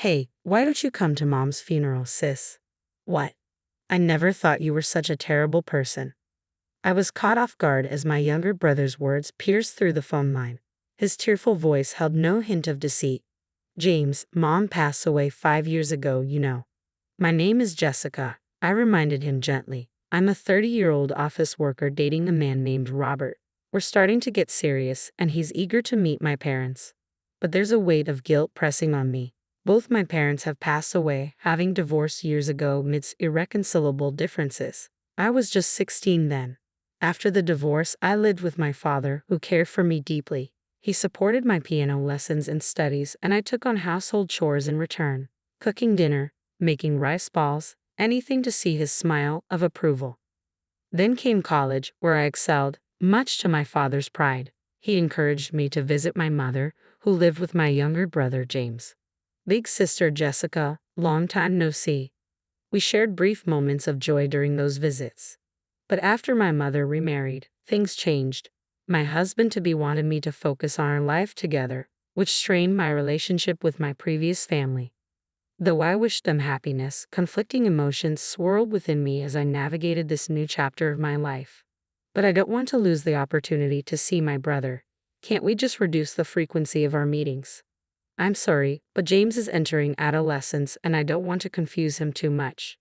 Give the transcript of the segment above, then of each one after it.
Hey, why don't you come to Mom's funeral, sis? What? I never thought you were such a terrible person. I was caught off guard as my younger brother's words pierced through the phone line. His tearful voice held no hint of deceit. James, Mom passed away 5 years ago, you know. My name is Jessica, I reminded him gently. I'm a 30-year-old office worker dating a man named Robert. We're starting to get serious, and he's eager to meet my parents. But there's a weight of guilt pressing on me. Both my parents have passed away, having divorced years ago amidst irreconcilable differences. I was just 16 then. After the divorce, I lived with my father, who cared for me deeply. He supported my piano lessons and studies, and I took on household chores in return, cooking dinner, making rice balls, anything to see his smile of approval. Then came college, where I excelled, much to my father's pride. He encouraged me to visit my mother, who lived with my younger brother James. Big sister Jessica, long time no see. We shared brief moments of joy during those visits. But after my mother remarried, things changed. My husband-to-be wanted me to focus on our life together, which strained my relationship with my previous family. Though I wished them happiness, conflicting emotions swirled within me as I navigated this new chapter of my life. But I don't want to lose the opportunity to see my brother. Can't we just reduce the frequency of our meetings? I'm sorry, but James is entering adolescence and I don't want to confuse him too much.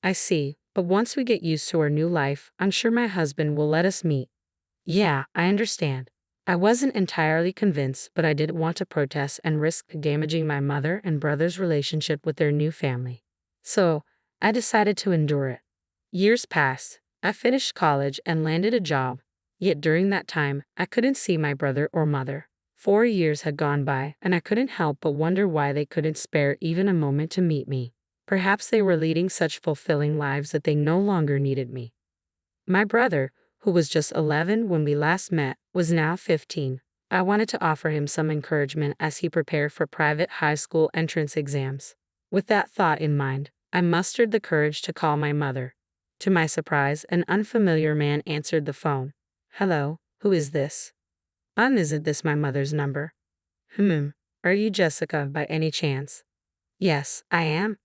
I see, but once we get used to our new life, I'm sure my husband will let us meet. Yeah, I understand. I wasn't entirely convinced, but I didn't want to protest and risk damaging my mother and brother's relationship with their new family. So, I decided to endure it. Years passed. I finished college and landed a job. Yet during that time, I couldn't see my brother or mother. 4 years had gone by, and I couldn't help but wonder why they couldn't spare even a moment to meet me. Perhaps they were leading such fulfilling lives that they no longer needed me. My brother, who was just 11 when we last met, was now 15. I wanted to offer him some encouragement as he prepared for private high school entrance exams. With that thought in mind, I mustered the courage to call my mother. To my surprise, an unfamiliar man answered the phone. Hello, who is this? Isn't this my mother's number? Are you Jessica by any chance? Yes, I am.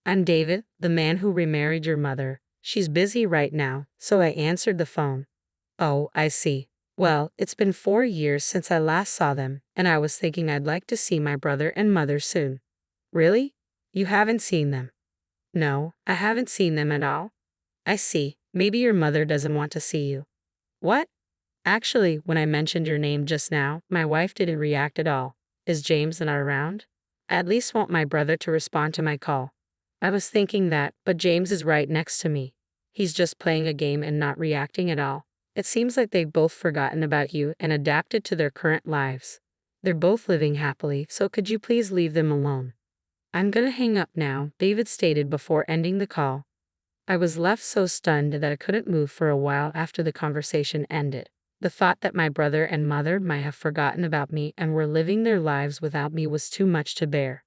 I'm David, the man who remarried your mother. She's busy right now, so I answered the phone. Oh, I see. Well, it's been 4 years since I last saw them, and I was thinking I'd like to see my brother and mother soon. Really? You haven't seen them? No, I haven't seen them at all. I see. Maybe your mother doesn't want to see you. What? Actually, when I mentioned your name just now, my wife didn't react at all. Is James not around? I at least want my brother to respond to my call. I was thinking that, but James is right next to me. He's just playing a game and not reacting at all. It seems like they've both forgotten about you and adapted to their current lives. They're both living happily, so could you please leave them alone? I'm gonna hang up now, David stated before ending the call. I was left so stunned that I couldn't move for a while after the conversation ended. The thought that my brother and mother might have forgotten about me and were living their lives without me was too much to bear.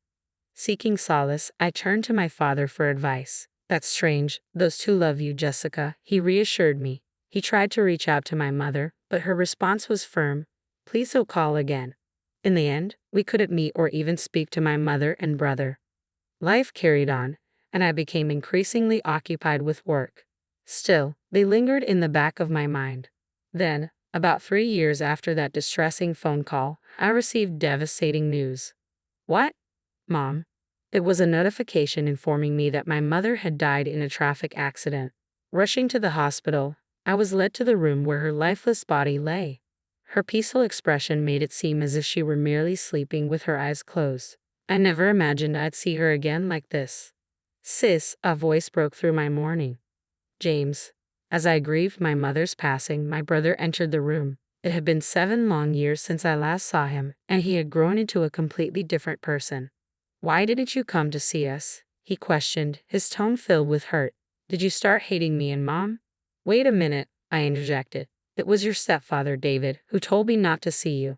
Seeking solace, I turned to my father for advice. That's strange. Those two love you, Jessica, he reassured me. He tried to reach out to my mother, but her response was firm. Please don't call again. In the end, we couldn't meet or even speak to my mother and brother. Life carried on, and I became increasingly occupied with work. Still, they lingered in the back of my mind. Then, about 3 years after that distressing phone call, I received devastating news. What? Mom. It was a notification informing me that my mother had died in a traffic accident. Rushing to the hospital, I was led to the room where her lifeless body lay. Her peaceful expression made it seem as if she were merely sleeping with her eyes closed. I never imagined I'd see her again like this. Sis, a voice broke through my mourning. James. As I grieved my mother's passing, my brother entered the room. It had been 7 long years since I last saw him, and he had grown into a completely different person. Why didn't you come to see us? He questioned, his tone filled with hurt. Did you start hating me and Mom? Wait a minute, I interjected. It was your stepfather, David, who told me not to see you.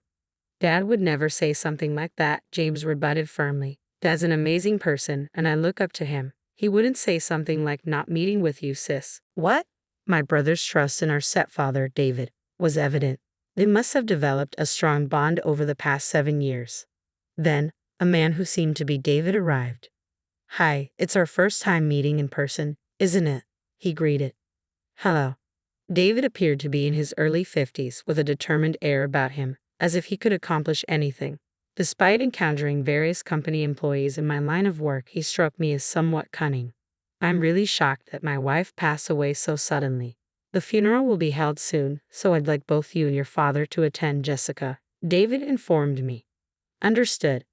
Dad would never say something like that, James rebutted firmly. Dad's an amazing person, and I look up to him. He wouldn't say something like not meeting with you, sis. What? My brother's trust in our stepfather, David, was evident. They must have developed a strong bond over the past 7 years. Then, a man who seemed to be David arrived. "Hi, it's our first time meeting in person, isn't it?" he greeted. "Hello." David appeared to be in his early 50s with a determined air about him, as if he could accomplish anything. Despite encountering various company employees in my line of work, he struck me as somewhat cunning. "I'm really shocked that my wife passed away so suddenly. The funeral will be held soon, so I'd like both you and your father to attend, Jessica," David informed me. Understood.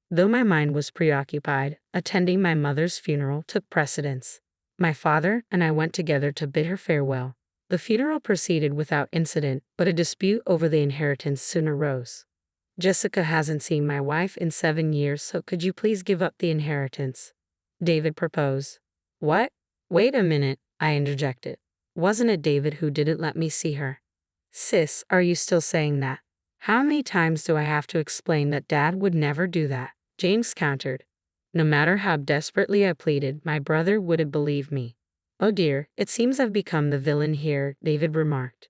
Though my mind was preoccupied, attending my mother's funeral took precedence. My father and I went together to bid her farewell. The funeral proceeded without incident, but a dispute over the inheritance soon arose. "Jessica hasn't seen my wife in 7 years, so could you please give up the inheritance?" David proposed. "What? Wait a minute," I interjected. "Wasn't it David who didn't let me see her?" "Sis, are you still saying that? How many times do I have to explain that Dad would never do that?" James countered. No matter how desperately I pleaded, my brother wouldn't believe me. "Oh dear, it seems I've become the villain here," David remarked.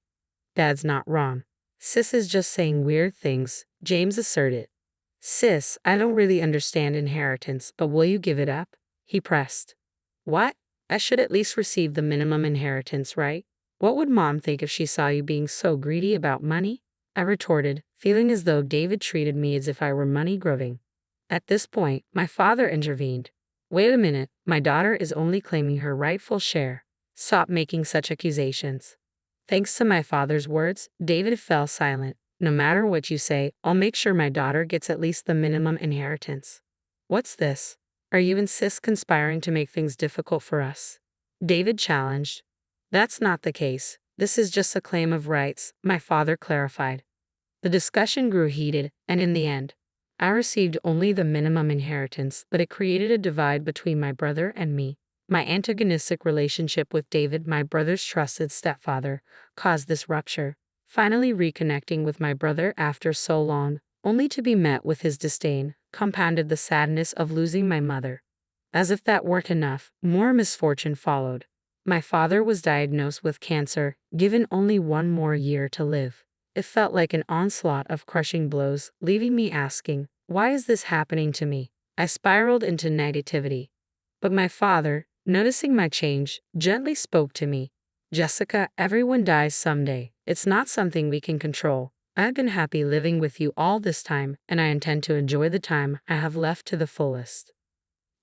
"Dad's not wrong. Sis is just saying weird things," James asserted. "Sis, I don't really understand inheritance, but will you give it up?" he pressed. "What? I should at least receive the minimum inheritance, right? What would Mom think if she saw you being so greedy about money?" I retorted, feeling as though David treated me as if I were money-grubbing. At this point, my father intervened. "Wait a minute, my daughter is only claiming her rightful share. Stop making such accusations." Thanks to my father's words, David fell silent. "No matter what you say, I'll make sure my daughter gets at least the minimum inheritance." "What's this? Are you and Sis conspiring to make things difficult for us?" David challenged. "That's not the case. This is just a claim of rights," my father clarified. The discussion grew heated, and in the end, I received only the minimum inheritance, but it created a divide between my brother and me. My antagonistic relationship with David, my brother's trusted stepfather, caused this rupture. Finally reconnecting with my brother after so long, only to be met with his disdain, compounded the sadness of losing my mother. As if that weren't enough, more misfortune followed. My father was diagnosed with cancer, given only 1 more year to live. It felt like an onslaught of crushing blows, leaving me asking, "Why is this happening to me?" I spiraled into negativity. But my father, noticing my change, gently spoke to me. "Jessica, everyone dies someday. It's not something we can control. I've been happy living with you all this time, and I intend to enjoy the time I have left to the fullest."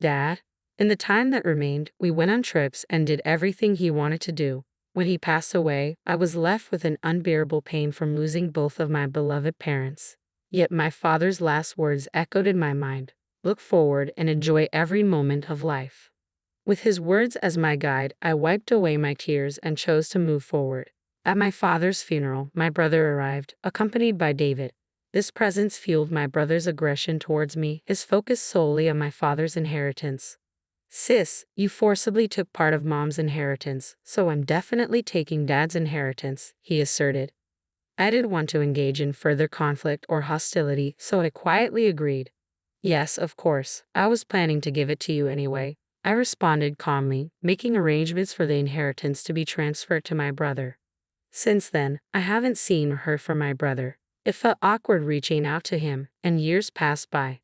Dad? In the time that remained, we went on trips and did everything he wanted to do. When he passed away, I was left with an unbearable pain from losing both of my beloved parents. Yet my father's last words echoed in my mind: "Look forward and enjoy every moment of life." With his words as my guide, I wiped away my tears and chose to move forward. At my father's funeral, my brother arrived, accompanied by David. This presence fueled my brother's aggression towards me, his focus solely on my father's inheritance. "Sis, you forcibly took part of Mom's inheritance, so I'm definitely taking Dad's inheritance," he asserted. I didn't want to engage in further conflict or hostility, so I quietly agreed. "Yes, of course, I was planning to give it to you anyway," I responded calmly, making arrangements for the inheritance to be transferred to my brother. Since then, I haven't seen or heard from my brother. It felt awkward reaching out to him, and years passed by.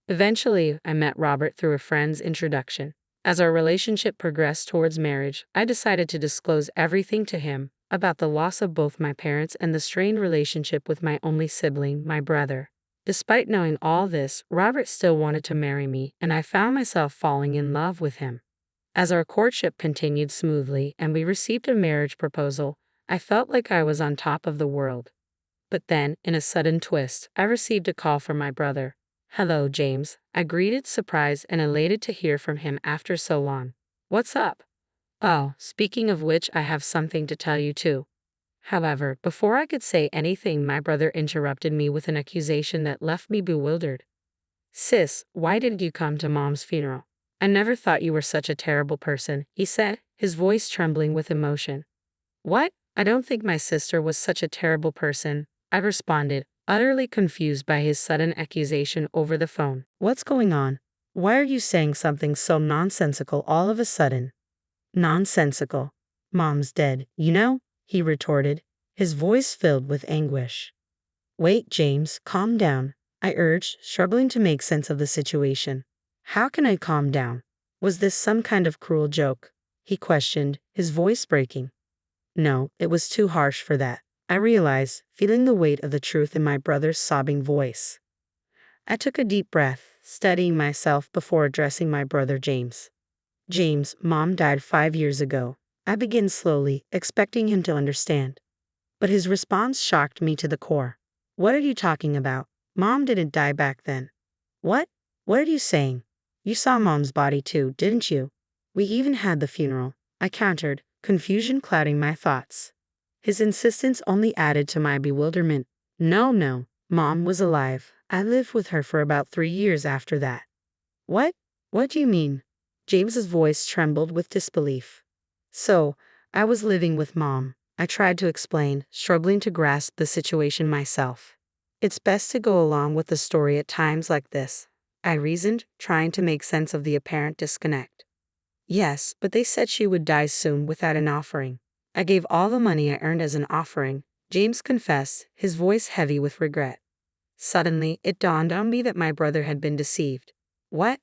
Eventually, I met Robert through a friend's introduction. As our relationship progressed towards marriage, I decided to disclose everything to him about the loss of both my parents and the strained relationship with my only sibling, my brother. Despite knowing all this, Robert still wanted to marry me, and I found myself falling in love with him. As our courtship continued smoothly and we received a marriage proposal, I felt like I was on top of the world. But then, in a sudden twist, I received a call from my brother. "Hello, James," I greeted, surprised and elated to hear from him after so long. "What's up?" "Oh, speaking of which, I have something to tell you too." However, before I could say anything, my brother interrupted me with an accusation that left me bewildered. "Sis, why didn't you come to Mom's funeral? I never thought you were such a terrible person," he said, his voice trembling with emotion. "What? I don't think my sister was such a terrible person," I responded, utterly confused by his sudden accusation over the phone. "What's going on? Why are you saying something so nonsensical all of a sudden?" "Nonsensical? Mom's dead, you know," he retorted, his voice filled with anguish. "Wait, James, calm down. I urged, struggling to make sense of the situation. How can I calm down? Was this some kind of cruel joke? He questioned, his voice breaking. No, it was too harsh for that, I realized, feeling the weight of the truth in my brother's sobbing voice. I took a deep breath, steadying myself before addressing my brother James. James, Mom died 5 years ago. I began slowly, expecting him to understand. But his response shocked me to the core. What are you talking about? Mom didn't die back then. What? What are you saying? You saw Mom's body too, didn't you? We even had the funeral, I countered, confusion clouding my thoughts. His insistence only added to my bewilderment. No, Mom was alive. I lived with her for about 3 years after that. What? What do you mean? James's voice trembled with disbelief. So, I was living with Mom, I tried to explain, struggling to grasp the situation myself. It's best to go along with the story at times like this, I reasoned, trying to make sense of the apparent disconnect. Yes, but they said she would die soon without an offering. I gave all the money I earned as an offering, James confessed, his voice heavy with regret. Suddenly, it dawned on me that my brother had been deceived. What?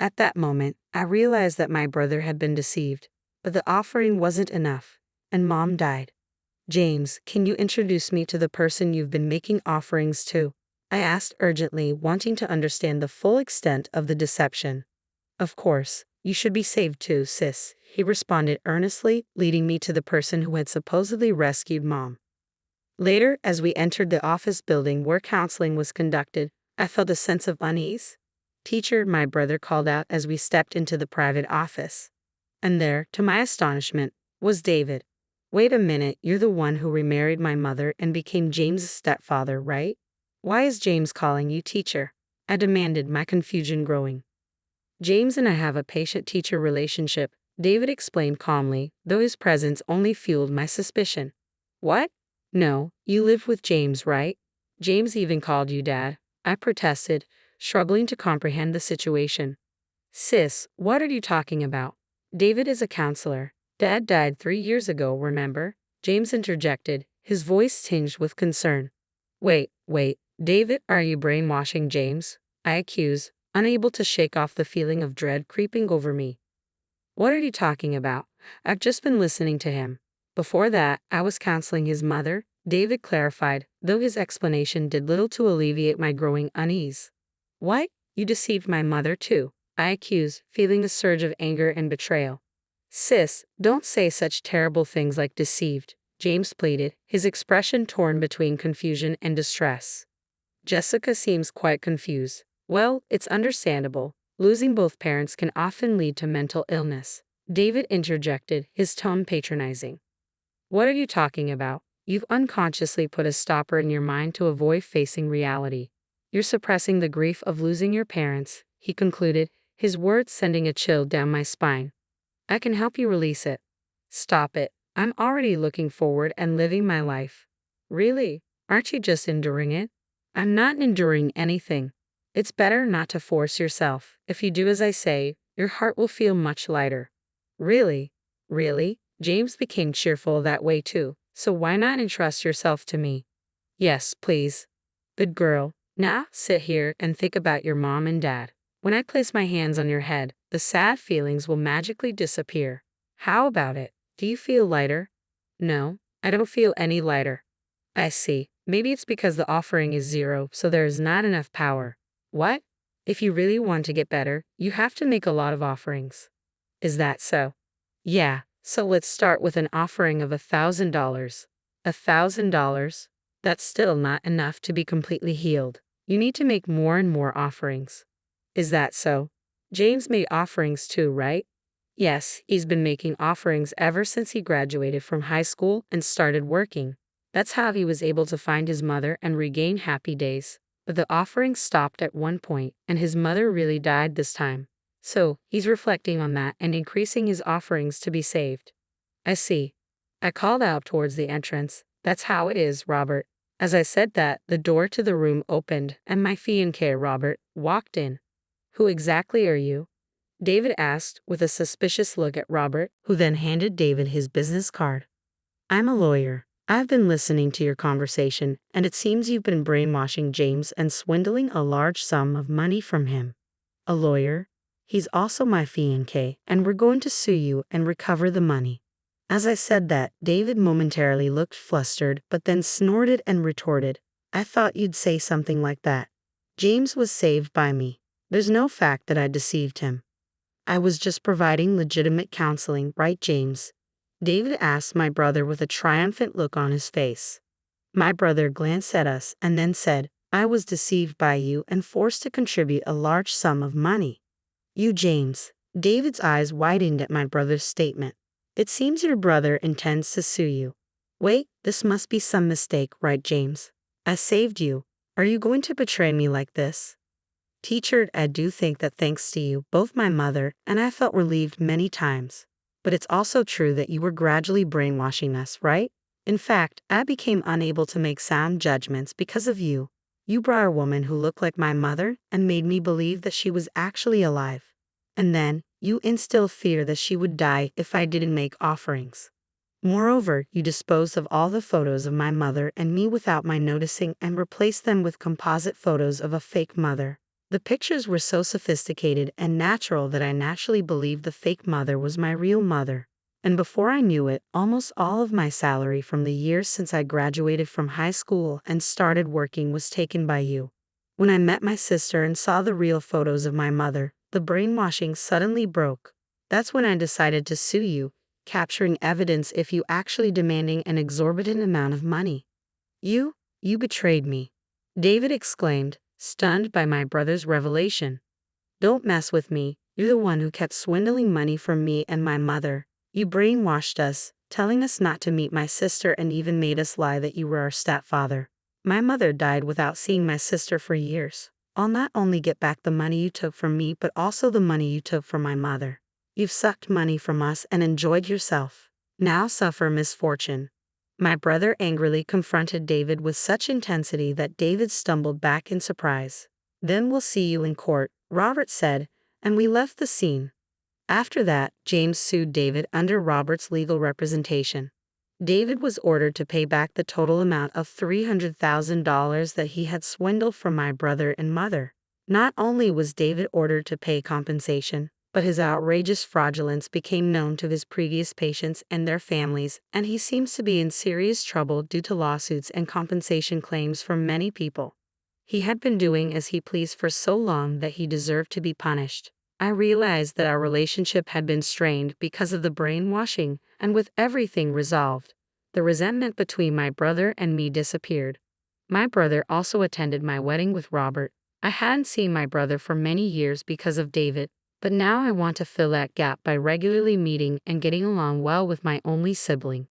At that moment, I realized that my brother had been deceived, but the offering wasn't enough, and Mom died. James, can you introduce me to the person you've been making offerings to? I asked urgently, wanting to understand the full extent of the deception. Of course, you should be saved too, sis, he responded earnestly, leading me to the person who had supposedly rescued Mom. Later, as we entered the office building where counseling was conducted, I felt a sense of unease. Teacher, my brother called out as we stepped into the private office. And there, to my astonishment, was David. Wait a minute, you're the one who remarried my mother and became James's stepfather, right? Why is James calling you teacher? I demanded, my confusion growing. James and I have a patient-teacher relationship, David explained calmly, though his presence only fueled my suspicion. What? No, you live with James, right? James even called you Dad, I protested, struggling to comprehend the situation. Sis, what are you talking about? David is a counselor. Dad died 3 years ago, remember? James interjected, his voice tinged with concern. Wait, David, are you brainwashing James? I accused, unable to shake off the feeling of dread creeping over me. What are you talking about? I've just been listening to him. Before that, I was counseling his mother, David clarified, though his explanation did little to alleviate my growing unease. What? You deceived my mother too, I accused, feeling a surge of anger and betrayal. Sis, don't say such terrible things like deceived, James pleaded, his expression torn between confusion and distress. Jessica seems quite confused. Well, it's understandable. Losing both parents can often lead to mental illness. David interjected, his tone patronizing. What are you talking about? You've unconsciously put a stopper in your mind to avoid facing reality. You're suppressing the grief of losing your parents, he concluded, his words sending a chill down my spine. I can help you release it. Stop it. I'm already looking forward and living my life. Really? Aren't you just enduring it? I'm not enduring anything. It's better not to force yourself. If you do as I say, your heart will feel much lighter. Really? Really? James became cheerful that way too, so why not entrust yourself to me? Yes, please. Good girl. Now, sit here and think about your mom and dad. When I place my hands on your head, the sad feelings will magically disappear. How about it? Do you feel lighter? No, I don't feel any lighter. I see. Maybe it's because the offering is 0, so there is not enough power. What? If you really want to get better, you have to make a lot of offerings. Is that so? Yeah, so let's start with an offering of $1,000. $1,000? That's still not enough to be completely healed. You need to make more and more offerings. Is that so? James made offerings too, right? Yes, he's been making offerings ever since he graduated from high school and started working. That's how he was able to find his mother and regain happy days. But the offering stopped at one point, and his mother really died this time. So, he's reflecting on that and increasing his offerings to be saved. I see. I called out towards the entrance. That's how it is, Robert. As I said that, the door to the room opened, and my fiancé, Robert, walked in. Who exactly are you? David asked, with a suspicious look at Robert, who then handed David his business card. I'm a lawyer. I've been listening to your conversation, and it seems you've been brainwashing James and swindling a large sum of money from him. A lawyer? He's also my fiancé, and we're going to sue you and recover the money. As I said that, David momentarily looked flustered, but then snorted and retorted, I thought you'd say something like that. James was saved by me. There's no fact that I deceived him. I was just providing legitimate counseling, right, James? David asked my brother with a triumphant look on his face. My brother glanced at us and then said, I was deceived by you and forced to contribute a large sum of money. You, James. David's eyes widened at my brother's statement. It seems your brother intends to sue you. Wait, this must be some mistake, right, James? I saved you. Are you going to betray me like this? Teacher, I do think that thanks to you, both my mother and I felt relieved many times. But it's also true that you were gradually brainwashing us, right? In fact, I became unable to make sound judgments because of you. You brought a woman who looked like my mother and made me believe that she was actually alive. And then, you instilled fear that she would die if I didn't make offerings. Moreover, you disposed of all the photos of my mother and me without my noticing and replaced them with composite photos of a fake mother. The pictures were so sophisticated and natural that I naturally believed the fake mother was my real mother. And before I knew it, almost all of my salary from the years since I graduated from high school and started working was taken by you. When I met my sister and saw the real photos of my mother, the brainwashing suddenly broke. That's when I decided to sue you, capturing evidence if you actually demanding an exorbitant amount of money. You betrayed me. David exclaimed, stunned by my brother's revelation. Don't mess with me. You're the one who kept swindling money from me and my mother. You brainwashed us, telling us not to meet my sister and even made us lie that you were our stepfather. My mother died without seeing my sister for years. I'll not only get back the money you took from me but also the money you took from my mother. You've sucked money from us and enjoyed yourself. Now suffer misfortune. My brother angrily confronted David with such intensity that David stumbled back in surprise. Then we'll see you in court, Robert said, and we left the scene. After that, James sued David under Robert's legal representation. David was ordered to pay back the total amount of $300,000 that he had swindled from my brother and mother. Not only was David ordered to pay compensation, but his outrageous fraudulence became known to his previous patients and their families, and he seems to be in serious trouble due to lawsuits and compensation claims from many people. He had been doing as he pleased for so long that he deserved to be punished. I realized that our relationship had been strained because of the brainwashing, and with everything resolved, the resentment between my brother and me disappeared. My brother also attended my wedding with Robert. I hadn't seen my brother for many years because of David, but now I want to fill that gap by regularly meeting and getting along well with my only sibling.